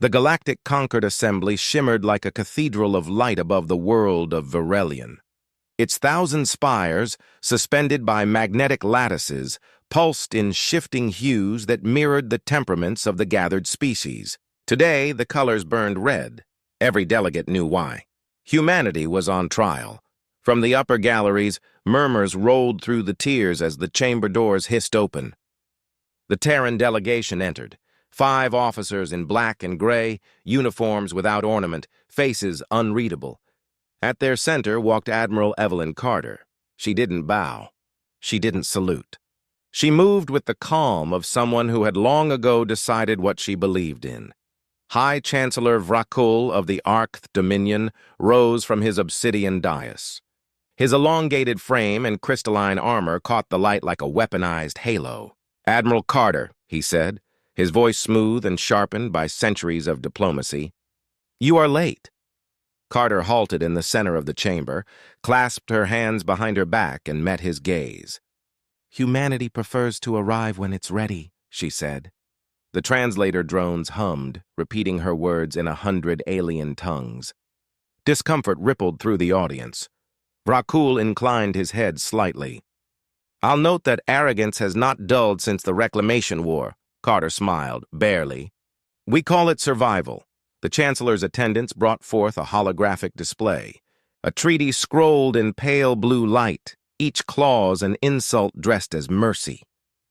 The galactic Concord Assembly shimmered like a cathedral of light above the world of Verelion. Its 1,000 spires, suspended by magnetic lattices, pulsed in shifting hues that mirrored the temperaments of the gathered species. Today, the colors burned red. Every delegate knew why. Humanity was on trial. From the upper galleries, murmurs rolled through the tiers as the chamber doors hissed open. The Terran delegation entered. 5 officers in black and gray, uniforms without ornament, faces unreadable. At their center walked Admiral Evelyn Carter. She didn't bow. She didn't salute. She moved with the calm of someone who had long ago decided what she believed in. High Chancellor Vrakul of the Arcth Dominion rose from his obsidian dais. His elongated frame and crystalline armor caught the light like a weaponized halo. "Admiral Carter," he said, his voice smooth and sharpened by centuries of diplomacy. "You are late." Carter halted in the center of the chamber, clasped her hands behind her back, and met his gaze. "Humanity prefers to arrive when it's ready," she said. The translator drones hummed, repeating her words in 100 alien tongues. Discomfort rippled through the audience. Vrakul inclined his head slightly. "I'll note that arrogance has not dulled since the Reclamation War," Carter smiled, barely. "We call it survival." The Chancellor's attendants brought forth a holographic display. A treaty scrolled in pale blue light, each clause an insult dressed as mercy.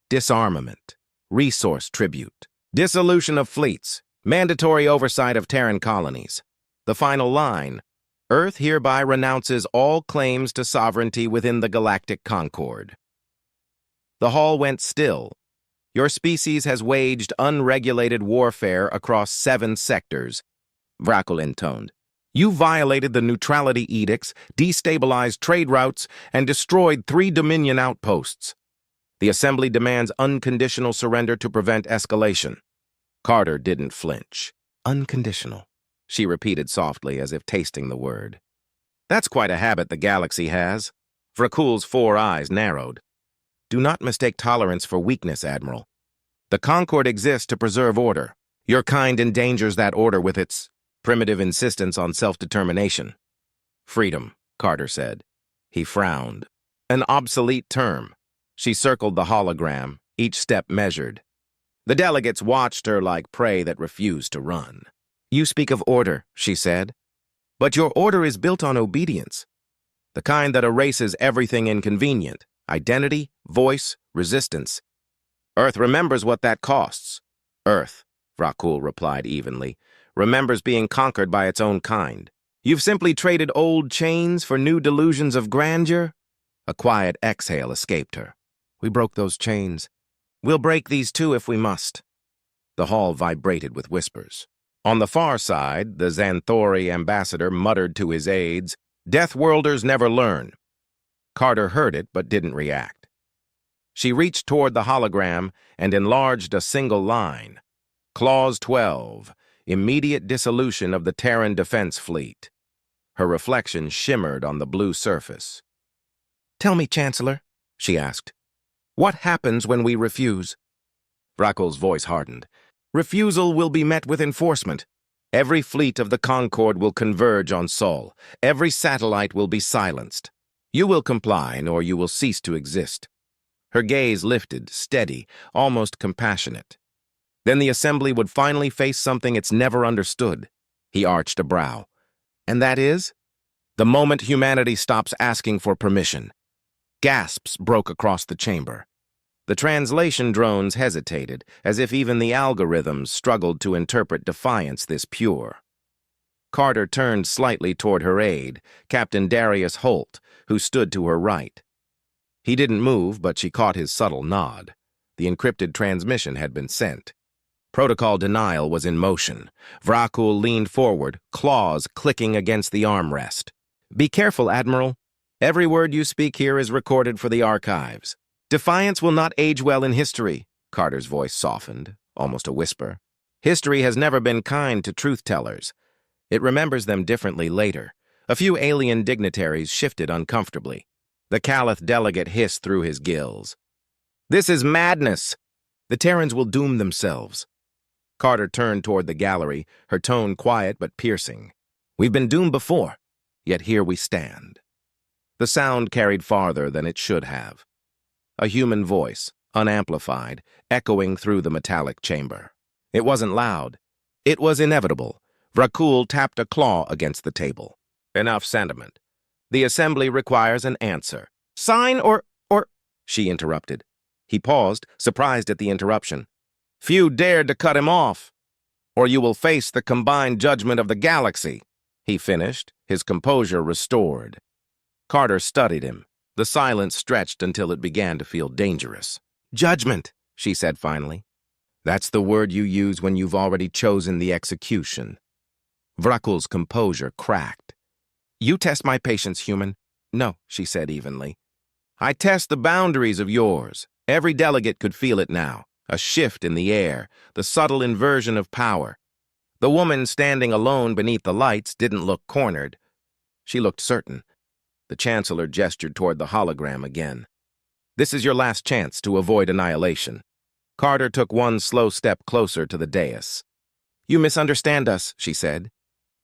Disarmament, resource tribute, dissolution of fleets, mandatory oversight of Terran colonies. The final line, "Earth hereby renounces all claims to sovereignty within the galactic concord." The hall went still. "Your species has waged unregulated warfare across 7 sectors," Vrakul intoned. "You violated the neutrality edicts, destabilized trade routes, and destroyed 3 Dominion outposts. The Assembly demands unconditional surrender to prevent escalation." Carter didn't flinch. "Unconditional," she repeated softly as if tasting the word. "That's quite a habit the galaxy has." Vrakul's 4 eyes narrowed. "Do not mistake tolerance for weakness, Admiral. The Concord exists to preserve order. Your kind endangers that order with its primitive insistence on self-determination." "Freedom," Carter said. He frowned. "An obsolete term." She circled the hologram, each step measured. The delegates watched her like prey that refused to run. "You speak of order," she said. "But your order is built on obedience. The kind that erases everything inconvenient. Identity, voice, resistance. Earth remembers what that costs." "Earth," Vrakul replied evenly, "remembers being conquered by its own kind. You've simply traded old chains for new delusions of grandeur?" A quiet exhale escaped her. "We broke those chains. We'll break these too if we must." The hall vibrated with whispers. On the far side, the Xanthori ambassador muttered to his aides, "Deathworlders never learn." Carter heard it but didn't react. She reached toward the hologram and enlarged a single line. Clause 12, immediate dissolution of the Terran Defense Fleet. Her reflection shimmered on the blue surface. "Tell me, Chancellor," she asked, "what happens when we refuse?" Vrakul's voice hardened. "Refusal will be met with enforcement. Every fleet of the Concord will converge on Sol. Every satellite will be silenced. You will comply, nor you will cease to exist." Her gaze lifted, steady, almost compassionate. "Then the Assembly would finally face something it's never understood." He arched a brow. "And that is?" "The moment humanity stops asking for permission." Gasps broke across the chamber. The translation drones hesitated, as if even the algorithms struggled to interpret defiance this pure. Carter turned slightly toward her aide, Captain Darius Holt, who stood to her right. He didn't move, but she caught his subtle nod. The encrypted transmission had been sent. Protocol denial was in motion. Vrakul leaned forward, claws clicking against the armrest. "Be careful, Admiral. Every word you speak here is recorded for the archives. Defiance will not age well in history." Carter's voice softened, almost a whisper. "History has never been kind to truth-tellers. It remembers them differently later." A few alien dignitaries shifted uncomfortably. The Caliph delegate hissed through his gills. "This is madness. The Terrans will doom themselves." Carter turned toward the gallery, her tone quiet but piercing. We've been doomed before, yet here we stand. The sound carried farther than it should have. A human voice, unamplified, echoing through the metallic chamber. It wasn't loud. It was inevitable. Vracul tapped a claw against the table. Enough sentiment. The assembly requires an answer. Sign or... She interrupted. He paused, surprised at the interruption. Few dared to cut him off. Or you will face the combined judgment of the galaxy. He finished, his composure restored. Carter studied him. The silence stretched until it began to feel dangerous. Judgment, she said finally. That's the word you use when you've already chosen the execution. Vracul's composure cracked. You test my patience, human. No, she said evenly. I test the boundaries of yours. Every delegate could feel it now. A shift in the air, the subtle inversion of power. The woman standing alone beneath the lights didn't look cornered. She looked certain. The Chancellor gestured toward the hologram again. This is your last chance to avoid annihilation. Carter took one slow step closer to the dais. You misunderstand us, she said.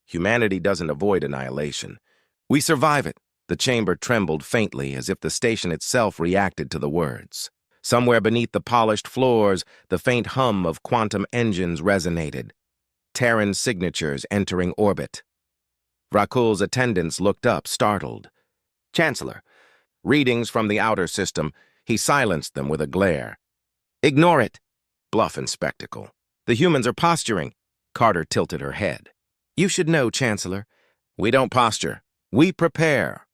Humanity doesn't avoid annihilation. We survive it. The chamber trembled faintly as if the station itself reacted to the words. Somewhere beneath the polished floors, the faint hum of quantum engines resonated. Terran signatures entering orbit. Vracul's attendants looked up, startled. Chancellor. Readings from the outer system. He silenced them with a glare. Ignore it. Bluff and spectacle. The humans are posturing. Carter tilted her head. You should know, Chancellor. We don't posture. We prepare.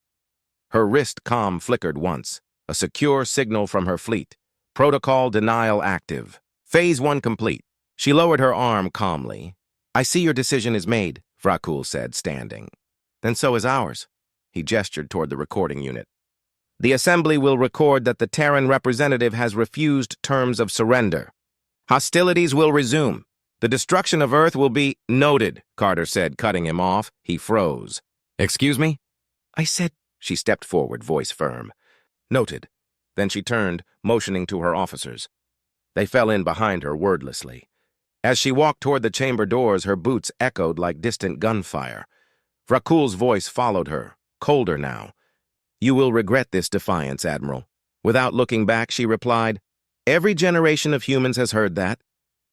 Her wrist comm flickered once. A secure signal from her fleet. Protocol denial active. Phase 1 complete. She lowered her arm calmly. I see your decision is made, Vracul said, standing. Then so is ours. He gestured toward the recording unit. The Assembly will record that the Terran representative has refused terms of surrender. Hostilities will resume. The destruction of Earth will be noted, Carter said, cutting him off. He froze. Excuse me? I said, she stepped forward, voice firm. Noted. Then she turned, motioning to her officers. They fell in behind her wordlessly. As she walked toward the chamber doors, her boots echoed like distant gunfire. Vracul's voice followed her, colder now. You will regret this defiance, Admiral. Without looking back, she replied, Every generation of humans has heard that.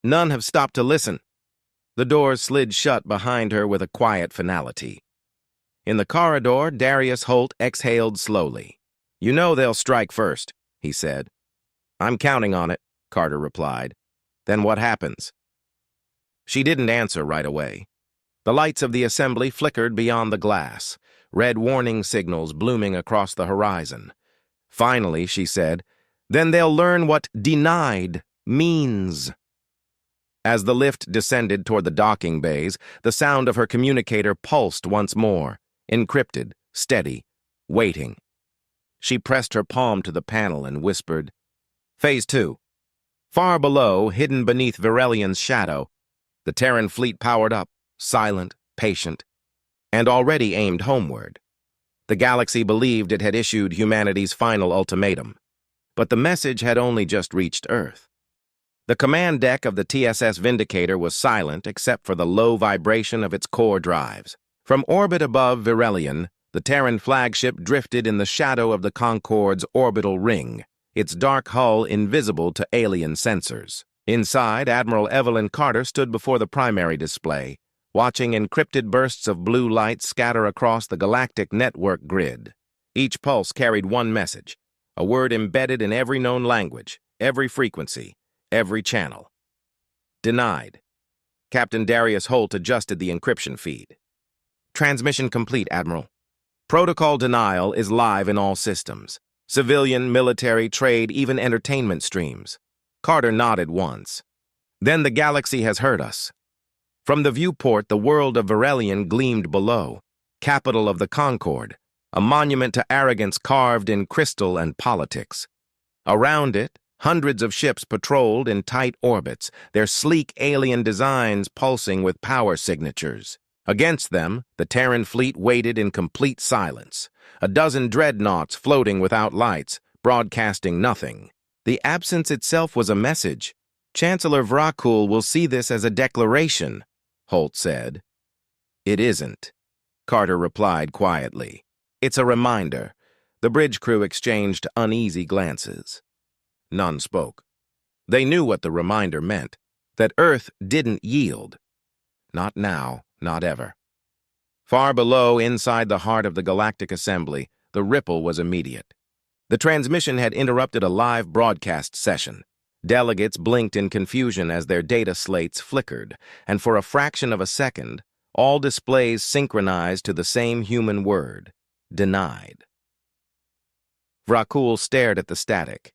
None have stopped to listen. The doors slid shut behind her with a quiet finality. In the corridor, Darius Holt exhaled slowly. You know they'll strike first, he said. I'm counting on it, Carter replied. Then what happens? She didn't answer right away. The lights of the assembly flickered beyond the glass, red warning signals blooming across the horizon. Finally, she said, then they'll learn what denied means. As the lift descended toward the docking bays, the sound of her communicator pulsed once more, encrypted, steady, waiting. She pressed her palm to the panel and whispered, Phase 2. Far below, hidden beneath Virelian's shadow, the Terran fleet powered up, silent, patient, and already aimed homeward. The galaxy believed it had issued humanity's final ultimatum, but the message had only just reached Earth. The command deck of the TSS Vindicator was silent except for the low vibration of its core drives. From orbit above Virelian, the Terran flagship drifted in the shadow of the Concorde's orbital ring, its dark hull invisible to alien sensors. Inside, Admiral Evelyn Carter stood before the primary display, watching encrypted bursts of blue light scatter across the galactic network grid. Each pulse carried one message, a word embedded in every known language, every frequency, every channel. Denied. Captain Darius Holt adjusted the encryption feed. Transmission complete, Admiral. Protocol denial is live in all systems. Civilian, military, trade, even entertainment streams. Carter nodded once. Then the galaxy has heard us. From the viewport, the world of Virelian gleamed below, capital of the Concorde, a monument to arrogance carved in crystal and politics. Around it, hundreds of ships patrolled in tight orbits, their sleek alien designs pulsing with power signatures. Against them, the Terran fleet waited in complete silence, a dozen dreadnoughts floating without lights, broadcasting nothing. The absence itself was a message. Chancellor Vrakul will see this as a declaration, Holt said. It isn't, Carter replied quietly. It's a reminder. The bridge crew exchanged uneasy glances. None spoke. They knew what the reminder meant, that Earth didn't yield. Not now, not ever. Far below, inside the heart of the Galactic Assembly, the ripple was immediate. The transmission had interrupted a live broadcast session. Delegates blinked in confusion as their data slates flickered, and for a fraction of a second, all displays synchronized to the same human word, denied. Vrakul stared at the static.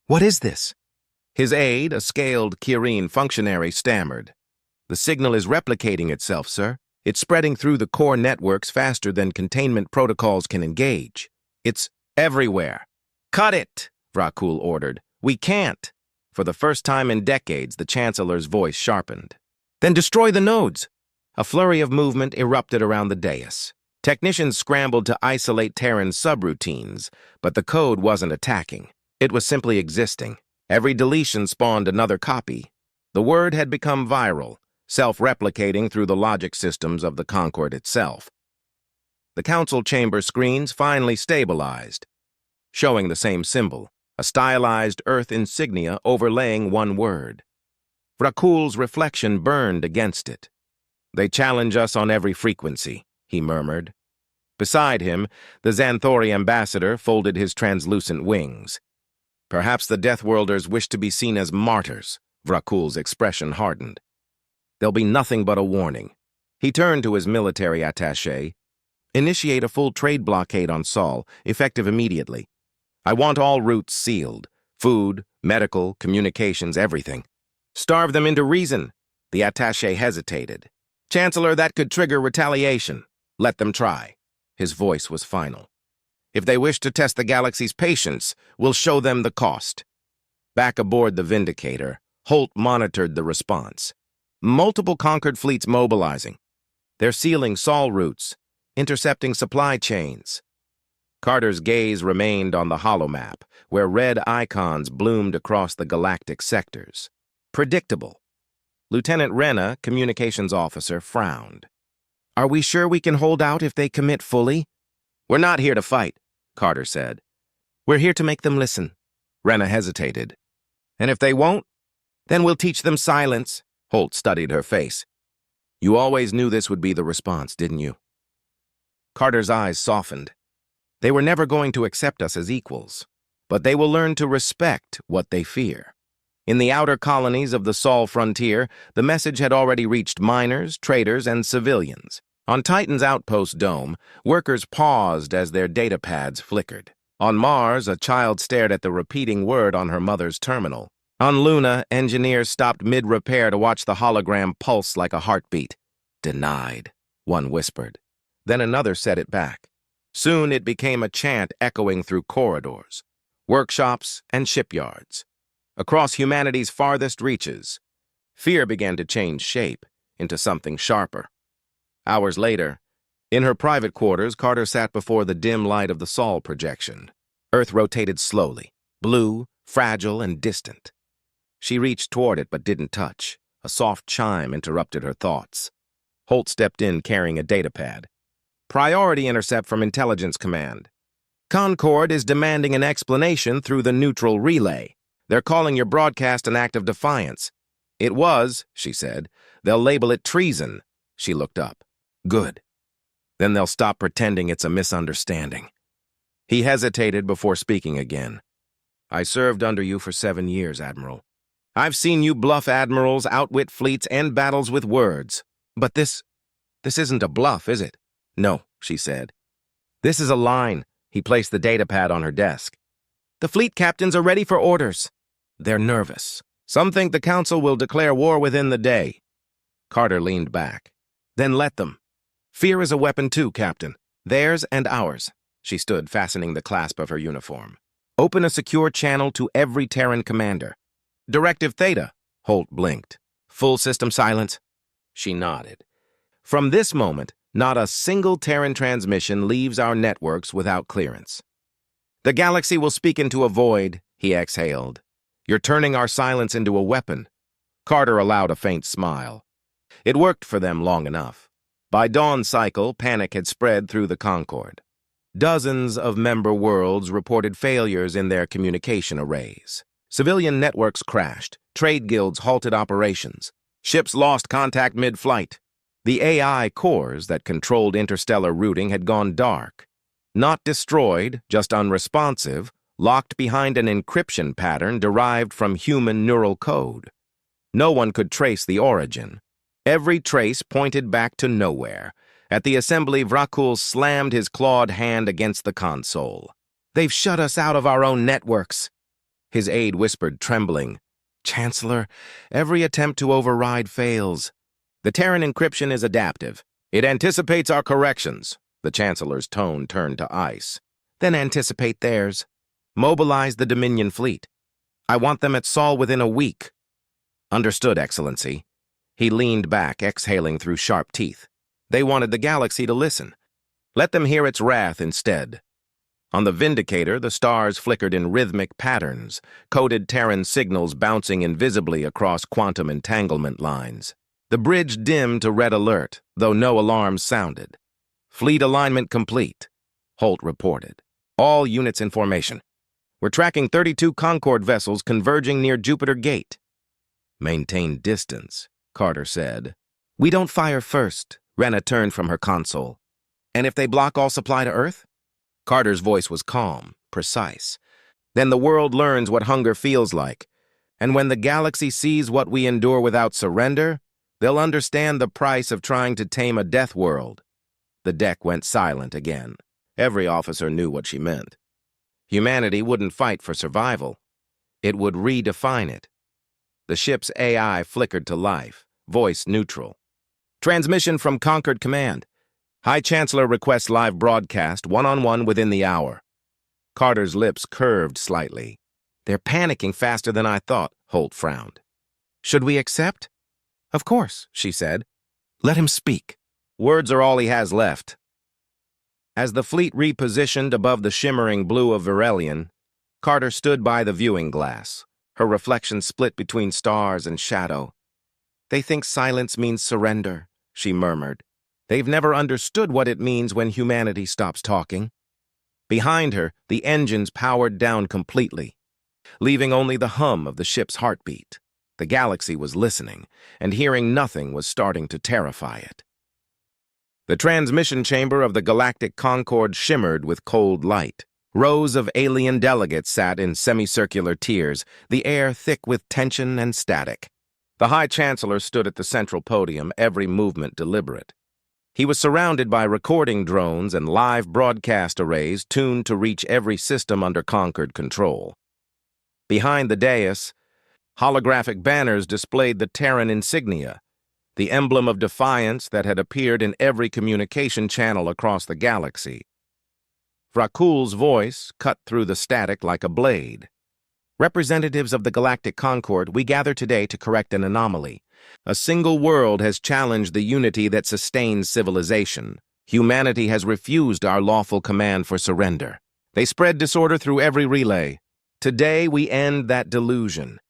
What is this? His aide, a scaled Kirin functionary, stammered. The signal is replicating itself, sir. It's spreading through the core networks faster than containment protocols can engage. It's everywhere. Cut it, Vrakul ordered. We can't. For the first time in decades, the Chancellor's voice sharpened. Then destroy the nodes. A flurry of movement erupted around the dais. Technicians scrambled to isolate Terran subroutines, but the code wasn't attacking. It was simply existing. Every deletion spawned another copy. The word had become viral, self-replicating through the logic systems of the Concord itself. The council chamber screens finally stabilized, showing the same symbol, a stylized Earth insignia overlaying one word. Vrakul's reflection burned against it. They challenge us on every frequency, he murmured. Beside him, the Xanthori ambassador folded his translucent wings. Perhaps the Deathworlders wish to be seen as martyrs, Vrakul's expression hardened. There'll be nothing but a warning. He turned to his military attaché. Initiate a full trade blockade on Sol, effective immediately. I want all routes sealed. Food, medical, communications, everything. Starve them into reason. The attaché hesitated. Chancellor, that could trigger retaliation. Let them try. His voice was final. If they wish to test the galaxy's patience, we'll show them the cost. Back aboard the Vindicator, Holt monitored the response. Multiple conquered fleets mobilizing. They're sealing Sol routes, intercepting supply chains. Carter's gaze remained on the holomap, where red icons bloomed across the galactic sectors. Predictable. Lieutenant Renna, communications officer, frowned. Are we sure we can hold out if they commit fully? We're not here to fight, Carter said. We're here to make them listen. Renna hesitated. And if they won't, then we'll teach them silence. Holt studied her face. You always knew this would be the response, didn't you? Carter's eyes softened. They were never going to accept us as equals, but they will learn to respect what they fear. In the outer colonies of the Sol frontier, the message had already reached miners, traders, and civilians. On Titan's outpost dome, workers paused as their data pads flickered. On Mars, a child stared at the repeating word on her mother's terminal. On Luna, engineers stopped mid-repair to watch the hologram pulse like a heartbeat. Denied, one whispered. Then another said it back. Soon it became a chant echoing through corridors, workshops, and shipyards. Across humanity's farthest reaches, fear began to change shape into something sharper. Hours later, in her private quarters, Carter sat before the dim light of the Sol projection. Earth rotated slowly, blue, fragile, and distant. She reached toward it but didn't touch. A soft chime interrupted her thoughts. Holt stepped in carrying a datapad. Priority intercept from Intelligence Command. Concord is demanding an explanation through the neutral relay. They're calling your broadcast an act of defiance. It was, she said. They'll label it treason. She looked up. Good. Then they'll stop pretending it's a misunderstanding. He hesitated before speaking again. I served under you for 7 years, Admiral. I've seen you bluff admirals, outwit fleets, end battles with words. But this isn't a bluff, is it? No, she said. This is a line. He placed the datapad on her desk. The fleet captains are ready for orders. They're nervous. Some think the Council will declare war within the day. Carter leaned back. Then let them. Fear is a weapon too, Captain. Theirs and ours. She stood, fastening the clasp of her uniform. Open a secure channel to every Terran commander. Directive Theta. Holt blinked. Full system silence. She nodded. From this moment, not a single Terran transmission leaves our networks without clearance. The galaxy will speak into a void, he exhaled. You're turning our silence into a weapon. Carter allowed a faint smile. It worked for them long enough. By dawn cycle, panic had spread through the Concorde. Dozens of member worlds reported failures in their communication arrays. Civilian networks crashed. Trade guilds halted operations. Ships lost contact mid-flight. The AI cores that controlled interstellar routing had gone dark. Not destroyed, just unresponsive, locked behind an encryption pattern derived from human neural code. No one could trace the origin. Every trace pointed back to nowhere. At the assembly, Vracul slammed his clawed hand against the console. "They've shut us out of our own networks." His aide whispered, trembling, "Chancellor, every attempt to override fails. The Terran encryption is adaptive. It anticipates our corrections." The Chancellor's tone turned to ice. "Then anticipate theirs. Mobilize the Dominion fleet. I want them at Sol within a week." "Understood, Excellency." He leaned back, exhaling through sharp teeth. They wanted the galaxy to listen. Let them hear its wrath instead. On the Vindicator, the stars flickered in rhythmic patterns, coded Terran signals bouncing invisibly across quantum entanglement lines. The bridge dimmed to red alert, though no alarms sounded. "Fleet alignment complete," Holt reported. "All units in formation. We're tracking 32 Concorde vessels converging near Jupiter Gate." "Maintain distance," Carter said. "We don't fire first." Rena turned from her console. "And if they block all supply to Earth?" Carter's voice was calm, precise. "Then the world learns what hunger feels like. And when the galaxy sees what we endure without surrender, they'll understand the price of trying to tame a death world." The deck went silent again. Every officer knew what she meant. Humanity wouldn't fight for survival. It would redefine it. The ship's AI flickered to life, voice neutral. "Transmission from Concord Command. High Chancellor requests live broadcast, one-on-one within the hour." Carter's lips curved slightly. "They're panicking faster than I thought," Holt frowned. "Should we accept?" "Of course," she said. "Let him speak." "Words are all he has left." As the fleet repositioned above the shimmering blue of Verelion, Carter stood by the viewing glass, her reflection split between stars and shadow. "They think silence means surrender," she murmured. "They've never understood what it means when humanity stops talking." Behind her, the engines powered down completely, leaving only the hum of the ship's heartbeat. The galaxy was listening, and hearing nothing was starting to terrify it. The transmission chamber of the Galactic Concorde shimmered with cold light. Rows of alien delegates sat in semicircular tiers, the air thick with tension and static. The High Chancellor stood at the central podium, every movement deliberate. He was surrounded by recording drones and live broadcast arrays tuned to reach every system under Concord control. Behind the dais, holographic banners displayed the Terran insignia, the emblem of defiance that had appeared in every communication channel across the galaxy. Vracul's voice cut through the static like a blade. "Representatives of the Galactic Concorde, we gather today to correct an anomaly. A single world has challenged the unity that sustains civilization. Humanity has refused our lawful command for surrender. They spread disorder through every relay. Today we end that delusion."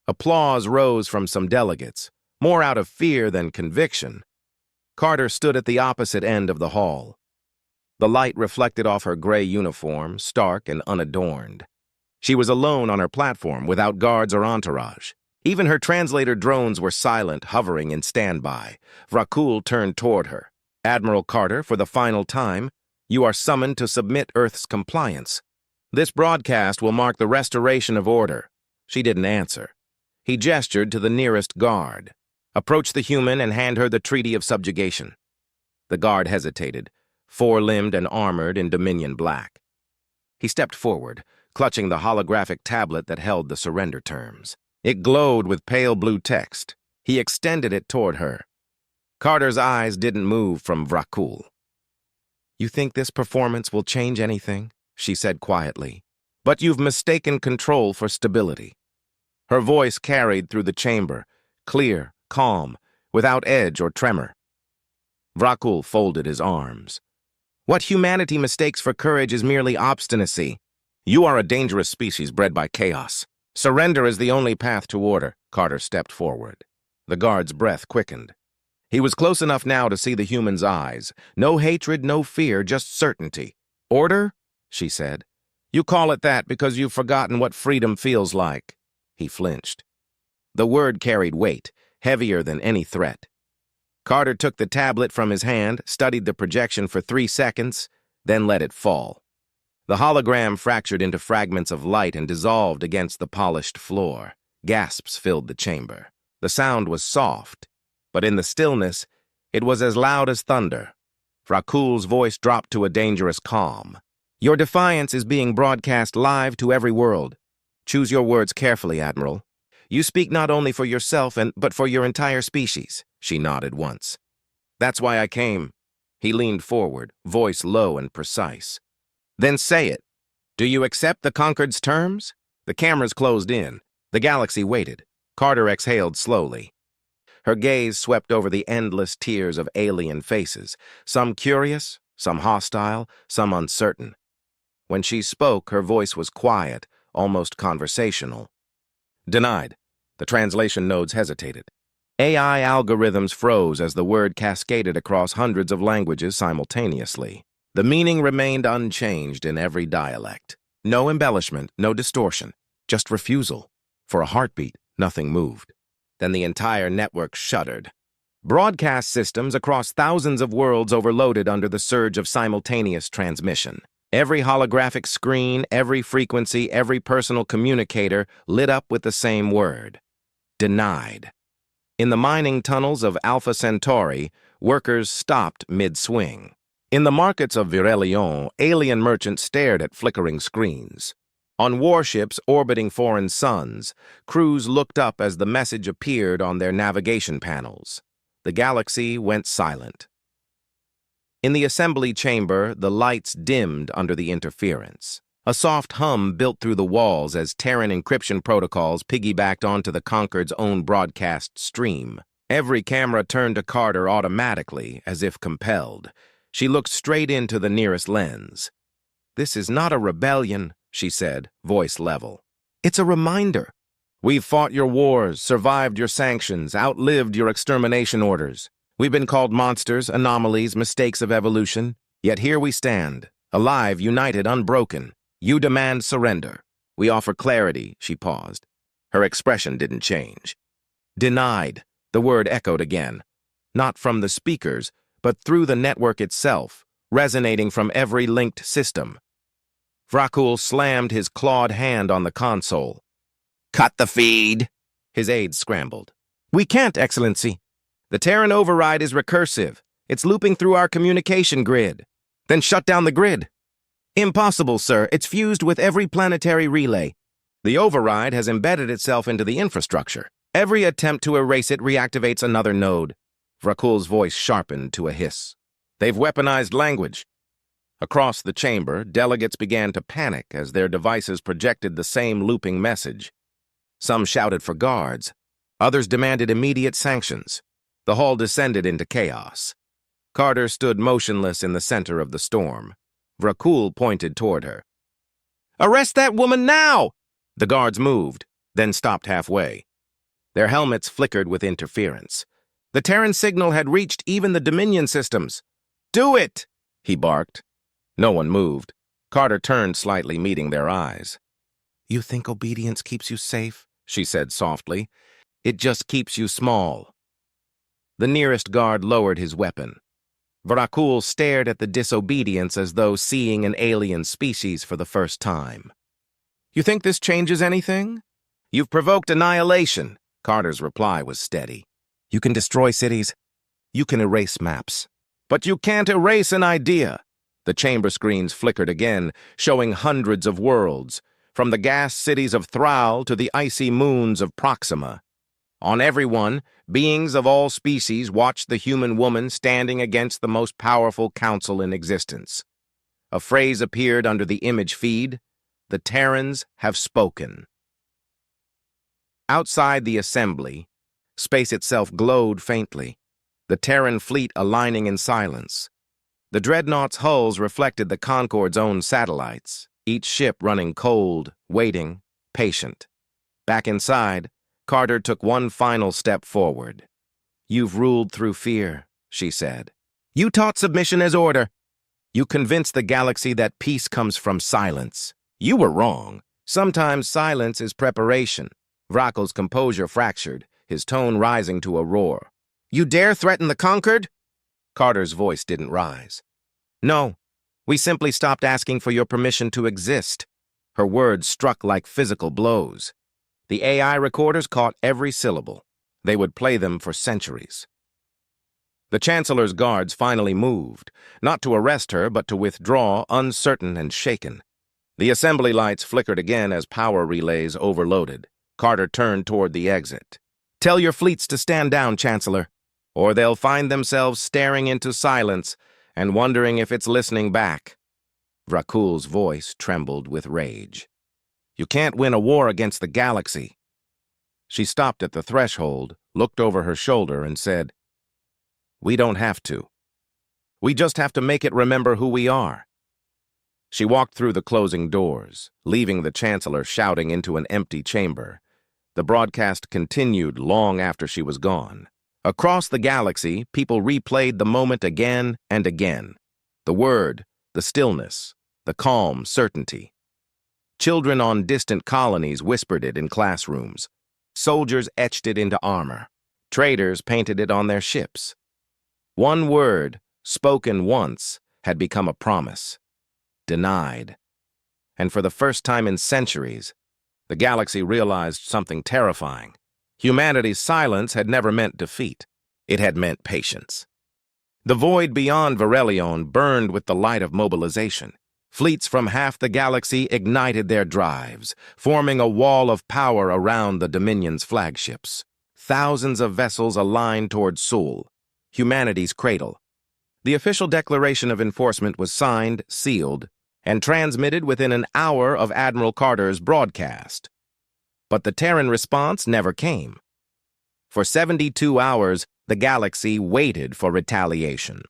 Applause rose from some delegates, more out of fear than conviction. Carter stood at the opposite end of the hall. The light reflected off her gray uniform, stark and unadorned. She was alone on her platform, without guards or entourage. Even her translator drones were silent, hovering in standby. Vracul turned toward her. "Admiral Carter, for the final time, you are summoned to submit Earth's compliance. This broadcast will mark the restoration of order." She didn't answer. He gestured to the nearest guard. "Approach the human and hand her the Treaty of Subjugation." The guard hesitated, four-limbed and armored in Dominion black. He stepped forward, clutching the holographic tablet that held the surrender terms. It glowed with pale blue text. He extended it toward her. Carter's eyes didn't move from Vracul. "You think this performance will change anything?" she said quietly. "But you've mistaken control for stability." Her voice carried through the chamber, clear, calm, without edge or tremor. Vracul folded his arms. "What humanity mistakes for courage is merely obstinacy. You are a dangerous species bred by chaos. Surrender is the only path to order. Carter stepped forward. The guard's breath quickened. He was close enough now to see the human's eyes. No hatred, no fear, just certainty. Order? She said. You call it that because you've forgotten what freedom feels like. He flinched. The word carried weight, heavier than any threat. Carter took the tablet from his hand, studied the projection for 3 seconds, then let it fall. The hologram fractured into fragments of light and dissolved against the polished floor. Gasps filled the chamber. The sound was soft, but in the stillness, it was as loud as thunder. Vrakul's voice dropped to a dangerous calm. Your defiance is being broadcast live to every world. Choose your words carefully, Admiral. You speak not only for yourself, but for your entire species. She nodded once. That's why I came. He leaned forward, voice low and precise. Then say it. Do you accept the Conquered's terms? The cameras closed in. The galaxy waited. Carter exhaled slowly. Her gaze swept over the endless tiers of alien faces, some curious, some hostile, some uncertain. When she spoke, her voice was quiet, almost conversational. Denied. The translation nodes hesitated. AI algorithms froze as the word cascaded across hundreds of languages simultaneously. The meaning remained unchanged in every dialect. No embellishment, no distortion, just refusal. For a heartbeat, nothing moved. Then the entire network shuddered. Broadcast systems across thousands of worlds overloaded under the surge of simultaneous transmission. Every holographic screen, every frequency, every personal communicator lit up with the same word. Denied. In the mining tunnels of Alpha Centauri, workers stopped mid-swing. In the markets of Virelion, alien merchants stared at flickering screens. On warships orbiting foreign suns, crews looked up as the message appeared on their navigation panels. The galaxy went silent. In the assembly chamber, the lights dimmed under the interference. A soft hum built through the walls as Terran encryption protocols piggybacked onto the Conquered's own broadcast stream. Every camera turned to Carter automatically, as if compelled. She looked straight into the nearest lens. This is not a rebellion, she said, voice level. It's a reminder. We've fought your wars, survived your sanctions, outlived your extermination orders. We've been called monsters, anomalies, mistakes of evolution. Yet here we stand, alive, united, unbroken. You demand surrender. We offer clarity, she paused. Her expression didn't change. Denied, the word echoed again. Not from the speakers, but through the network itself, resonating from every linked system. Vrakul slammed his clawed hand on the console. Cut the feed! His aides scrambled. We can't, Excellency. The Terran override is recursive. It's looping through our communication grid. Then shut down the grid. Impossible, sir. It's fused with every planetary relay. The override has embedded itself into the infrastructure. Every attempt to erase it reactivates another node. Vrakul's voice sharpened to a hiss. They've weaponized language. Across the chamber, delegates began to panic as their devices projected the same looping message. Some shouted for guards. Others demanded immediate sanctions. The hall descended into chaos. Carter stood motionless in the center of the storm. Vrakul pointed toward her. Arrest that woman now! The guards moved, then stopped halfway. Their helmets flickered with interference. The Terran signal had reached even the Dominion systems. Do it! He barked. No one moved. Carter turned slightly, meeting their eyes. You think obedience keeps you safe? She said softly. It just keeps you small. The nearest guard lowered his weapon. Vrakul stared at the disobedience as though seeing an alien species for the first time. You think this changes anything? You've provoked annihilation. Carter's reply was steady. You can destroy cities. You can erase maps. But you can't erase an idea. The chamber screens flickered again, showing hundreds of worlds, from the gas cities of Thral to the icy moons of Proxima. On every one, beings of all species watched the human woman standing against the most powerful council in existence. A phrase appeared under the image feed. The Terrans have spoken. Outside the assembly, space itself glowed faintly, the Terran fleet aligning in silence. The dreadnoughts' hulls reflected the Concorde's own satellites, each ship running cold, waiting, patient. Back inside, Carter took one final step forward. "You've ruled through fear," she said. "You taught submission as order. You convinced the galaxy that peace comes from silence. You were wrong. Sometimes silence is preparation." Vrakel's composure fractured, his tone rising to a roar. "You dare threaten the conquered?" Carter's voice didn't rise. "No, we simply stopped asking for your permission to exist." Her words struck like physical blows. The AI recorders caught every syllable. They would play them for centuries. The Chancellor's guards finally moved, not to arrest her, but to withdraw, uncertain and shaken. The assembly lights flickered again as power relays overloaded. Carter turned toward the exit. "Tell your fleets to stand down, Chancellor, or they'll find themselves staring into silence and wondering if it's listening back." Vrakul's voice trembled with rage. "You can't win a war against the galaxy." She stopped at the threshold, looked over her shoulder, and said, "We don't have to. We just have to make it remember who we are." She walked through the closing doors, leaving the Chancellor shouting into an empty chamber. The broadcast continued long after she was gone. Across the galaxy, people replayed the moment again and again. The word, the stillness, the calm certainty. Children on distant colonies whispered it in classrooms. Soldiers etched it into armor. Traders painted it on their ships. One word, spoken once, had become a promise. Denied. And for the first time in centuries, the galaxy realized something terrifying. Humanity's silence had never meant defeat. It had meant patience. The void beyond Verelion burned with the light of mobilization. Fleets from half the galaxy ignited their drives, forming a wall of power around the Dominion's flagships. Thousands of vessels aligned toward Sul, humanity's cradle. The official declaration of enforcement was signed, sealed, and transmitted within an hour of Admiral Carter's broadcast. But the Terran response never came. For 72 hours, the galaxy waited for retaliation.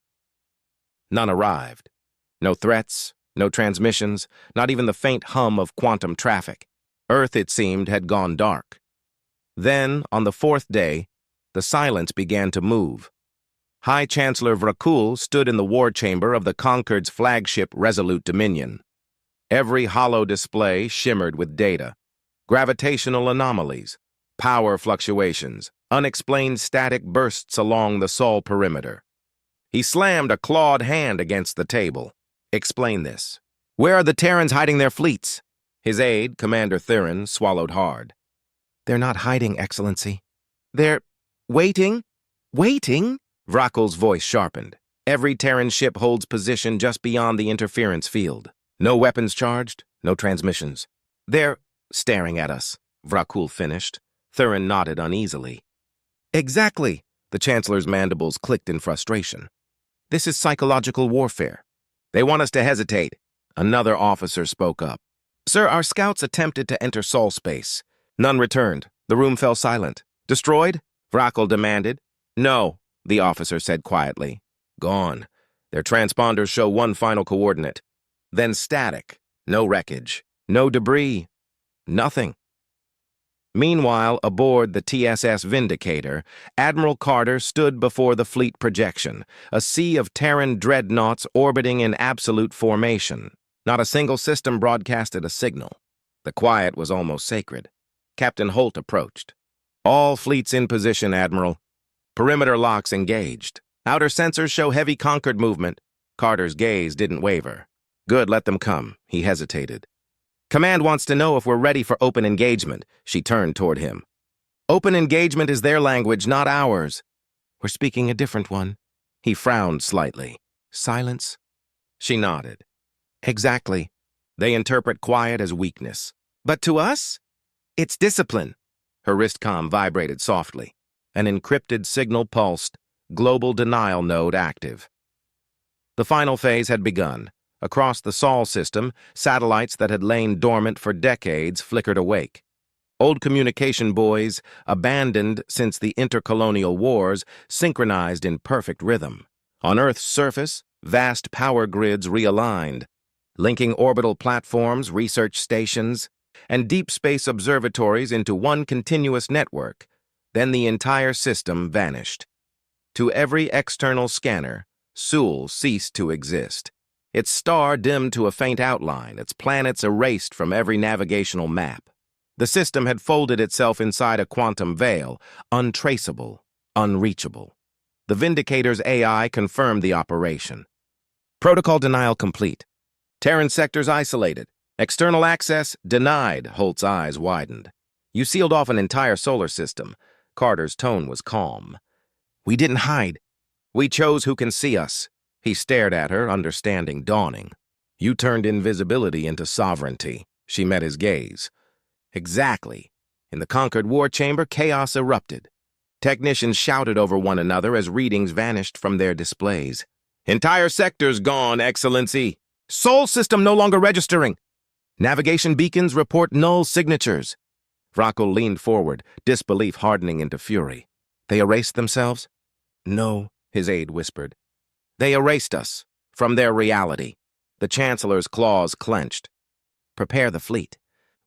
None arrived. No threats, no transmissions, not even the faint hum of quantum traffic. Earth, it seemed, had gone dark. Then, on the fourth day, the silence began to move. High Chancellor Vrakul stood in the war chamber of the Conquered's flagship Resolute Dominion. Every hollow display shimmered with data. Gravitational anomalies, power fluctuations, unexplained static bursts along the Sol perimeter. He slammed a clawed hand against the table. "Explain this. Where are the Terrans hiding their fleets?" His aide, Commander Thurin, swallowed hard. "They're not hiding, Excellency. They're waiting." "Waiting?" Vrakel's voice sharpened. "Every Terran ship holds position just beyond the interference field. No weapons charged, no transmissions. They're staring at us," Vrakul finished. Thurin nodded uneasily. "Exactly." The Chancellor's mandibles clicked in frustration. "This is psychological warfare. They want us to hesitate." Another officer spoke up. "Sir, our scouts attempted to enter Sol space. None returned. The room fell silent." "Destroyed?" Vrakel demanded. "No," the officer said quietly. "Gone. Their transponders show one final coordinate. Then static. No wreckage. No debris. Nothing." Meanwhile, aboard the TSS Vindicator, Admiral Carter stood before the fleet projection, a sea of Terran dreadnoughts orbiting in absolute formation. Not a single system broadcasted a signal. The quiet was almost sacred. Captain Holt approached. "All fleets in position, Admiral. Perimeter locks engaged. Outer sensors show heavy Conquered movement." Carter's gaze didn't waver. "Good, let them come." He hesitated. "Command wants to know if we're ready for open engagement." She turned toward him. "Open engagement is their language, not ours." "We're speaking a different one." He frowned slightly. "Silence?" She nodded. "Exactly. They interpret quiet as weakness. But to us, it's discipline." Her wristcom vibrated softly. An encrypted signal pulsed, global denial node active. The final phase had begun. Across the Sol system, satellites that had lain dormant for decades flickered awake. Old communication buoys, abandoned since the intercolonial wars, synchronized in perfect rhythm. On Earth's surface, vast power grids realigned, linking orbital platforms, research stations, and deep space observatories into one continuous network. Then the entire system vanished. To every external scanner, Seoul ceased to exist. Its star dimmed to a faint outline, its planets erased from every navigational map. The system had folded itself inside a quantum veil, untraceable, unreachable. The Vindicator's AI confirmed the operation. Protocol denial complete. Terran sectors isolated. External access denied. Holt's eyes widened. You sealed off an entire solar system. Carter's tone was calm. We didn't hide. We chose who can see us. He stared at her, understanding dawning. You turned invisibility into sovereignty. She met his gaze. Exactly. In the conquered war chamber, chaos erupted. Technicians shouted over one another as readings vanished from their displays. Entire sectors gone, Excellency. Sol system no longer registering. Navigation beacons report null signatures. Vrockel leaned forward, disbelief hardening into fury. They erased themselves? No, his aide whispered. They erased us from their reality. The Chancellor's claws clenched. Prepare the fleet.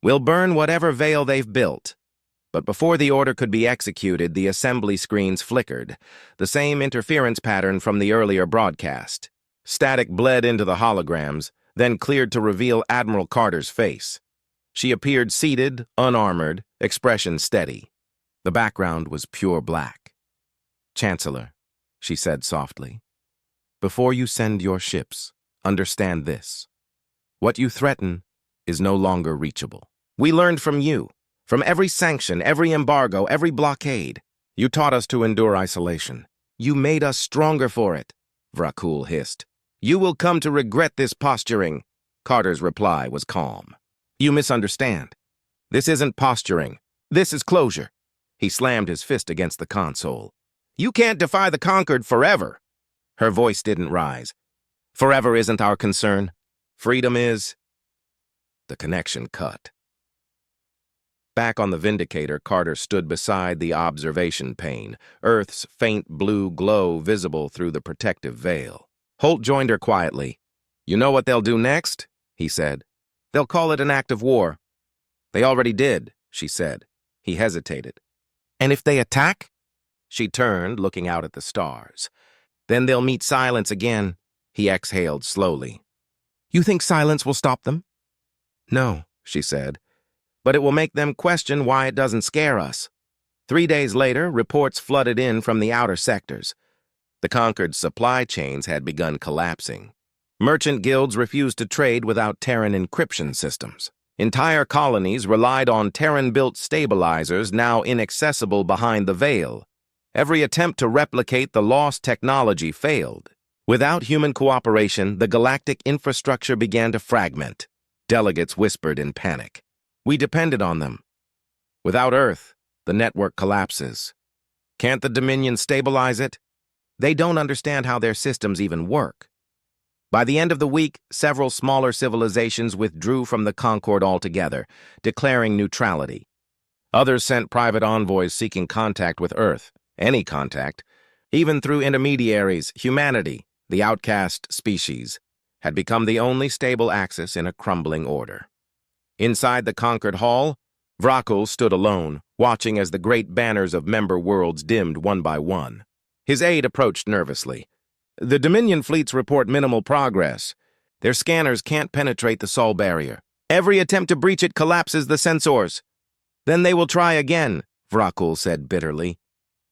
We'll burn whatever veil they've built. But before the order could be executed, the assembly screens flickered, the same interference pattern from the earlier broadcast. Static bled into the holograms, then cleared to reveal Admiral Carter's face. She appeared seated, unarmored, expression steady. The background was pure black. Chancellor, she said softly, before you send your ships, understand this. What you threaten is no longer reachable. We learned from you, from every sanction, every embargo, every blockade. You taught us to endure isolation. You made us stronger for it, Vrockel hissed. You will come to regret this posturing. Carter's reply was calm. You misunderstand. This isn't posturing. This is closure. He slammed his fist against the console. You can't defy the conquered forever. Her voice didn't rise. Forever isn't our concern. Freedom is. The connection cut. Back on the Vindicator, Carter stood beside the observation pane, Earth's faint blue glow visible through the protective veil. Holt joined her quietly. You know what they'll do next? He said. They'll call it an act of war. They already did, she said. He hesitated. And if they attack? She turned, looking out at the stars. Then they'll meet silence again. He exhaled slowly. You think silence will stop them? No, she said. But it will make them question why it doesn't scare us. 3 days later, reports flooded in from the outer sectors. The conquered supply chains had begun collapsing. Merchant guilds refused to trade without Terran encryption systems. Entire colonies relied on Terran-built stabilizers now inaccessible behind the veil. Every attempt to replicate the lost technology failed. Without human cooperation, the galactic infrastructure began to fragment. Delegates whispered in panic. We depended on them. Without Earth, the network collapses. Can't the Dominion stabilize it? They don't understand how their systems even work. By the end of the week, several smaller civilizations withdrew from the Concord altogether, declaring neutrality. Others sent private envoys seeking contact with Earth, any contact. Even through intermediaries, humanity, the outcast species, had become the only stable axis in a crumbling order. Inside the conquered hall, Vrockel stood alone, watching as the great banners of member worlds dimmed one by one. His aide approached nervously. The Dominion fleets report minimal progress. Their scanners can't penetrate the Sol barrier. Every attempt to breach it collapses the sensors. Then they will try again, Vrockel said bitterly.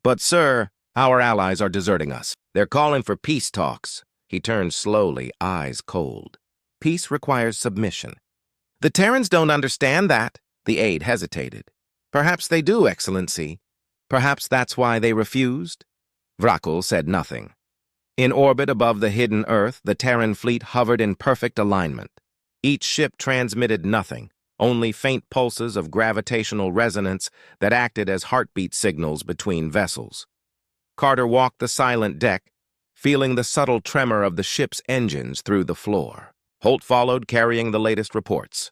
But, sir, our allies are deserting us. They're calling for peace talks. He turned slowly, eyes cold. Peace requires submission. The Terrans don't understand that. The aide hesitated. Perhaps they do, Excellency. Perhaps that's why they refused. Vrockel said nothing. In orbit above the hidden Earth, the Terran fleet hovered in perfect alignment. Each ship transmitted nothing, only faint pulses of gravitational resonance that acted as heartbeat signals between vessels. Carter walked the silent deck, feeling the subtle tremor of the ship's engines through the floor. Holt followed, carrying the latest reports.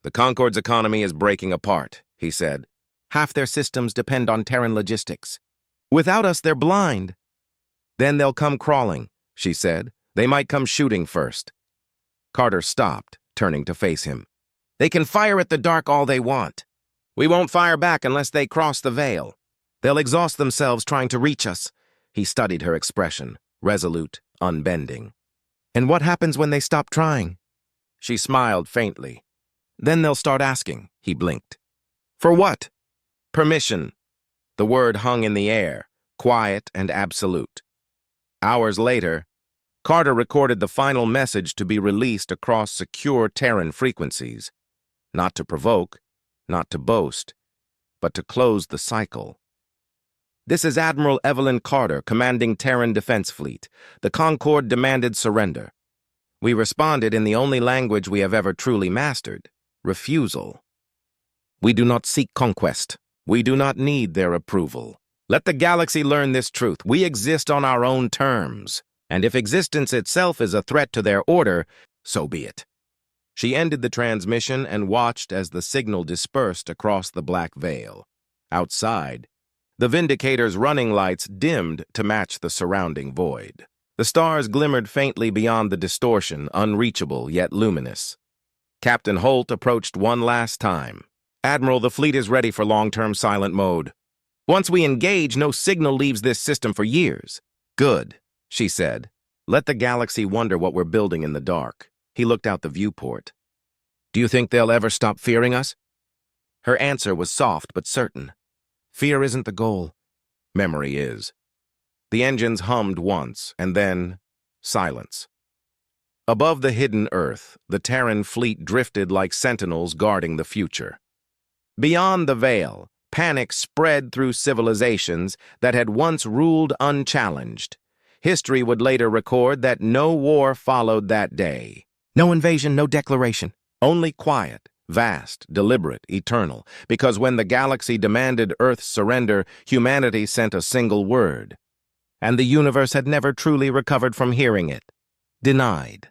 The Concord's economy is breaking apart, he said. Half their systems depend on Terran logistics. Without us, they're blind. Then they'll come crawling, she said. They might come shooting first. Carter stopped, turning to face him. They can fire at the dark all they want. We won't fire back unless they cross the veil. They'll exhaust themselves trying to reach us. He studied her expression, resolute, unbending. And what happens when they stop trying? She smiled faintly. Then they'll start asking, he blinked. For what? Permission. The word hung in the air, quiet and absolute. Hours later, Carter recorded the final message to be released across secure Terran frequencies. Not to provoke, not to boast, but to close the cycle. This is Admiral Evelyn Carter, commanding Terran Defense Fleet. The Concorde demanded surrender. We responded in the only language we have ever truly mastered, refusal. We do not seek conquest. We do not need their approval. Let the galaxy learn this truth. We exist on our own terms. And if existence itself is a threat to their order, so be it. She ended the transmission and watched as the signal dispersed across the black veil. Outside, the Vindicator's running lights dimmed to match the surrounding void. The stars glimmered faintly beyond the distortion, unreachable yet luminous. Captain Holt approached one last time. Admiral, the fleet is ready for long-term silent mode. Once we engage, no signal leaves this system for years. Good, she said. Let the galaxy wonder what we're building in the dark. He looked out the viewport. Do you think they'll ever stop fearing us? Her answer was soft but certain. Fear isn't the goal. Memory is. The engines hummed once, and then silence. Above the hidden Earth, the Terran fleet drifted like sentinels guarding the future. Beyond the veil, panic spread through civilizations that had once ruled unchallenged. History would later record that no war followed that day. No invasion, no declaration. Only quiet, vast, deliberate, eternal. Because when the galaxy demanded Earth's surrender, humanity sent a single word. And the universe had never truly recovered from hearing it. Denied.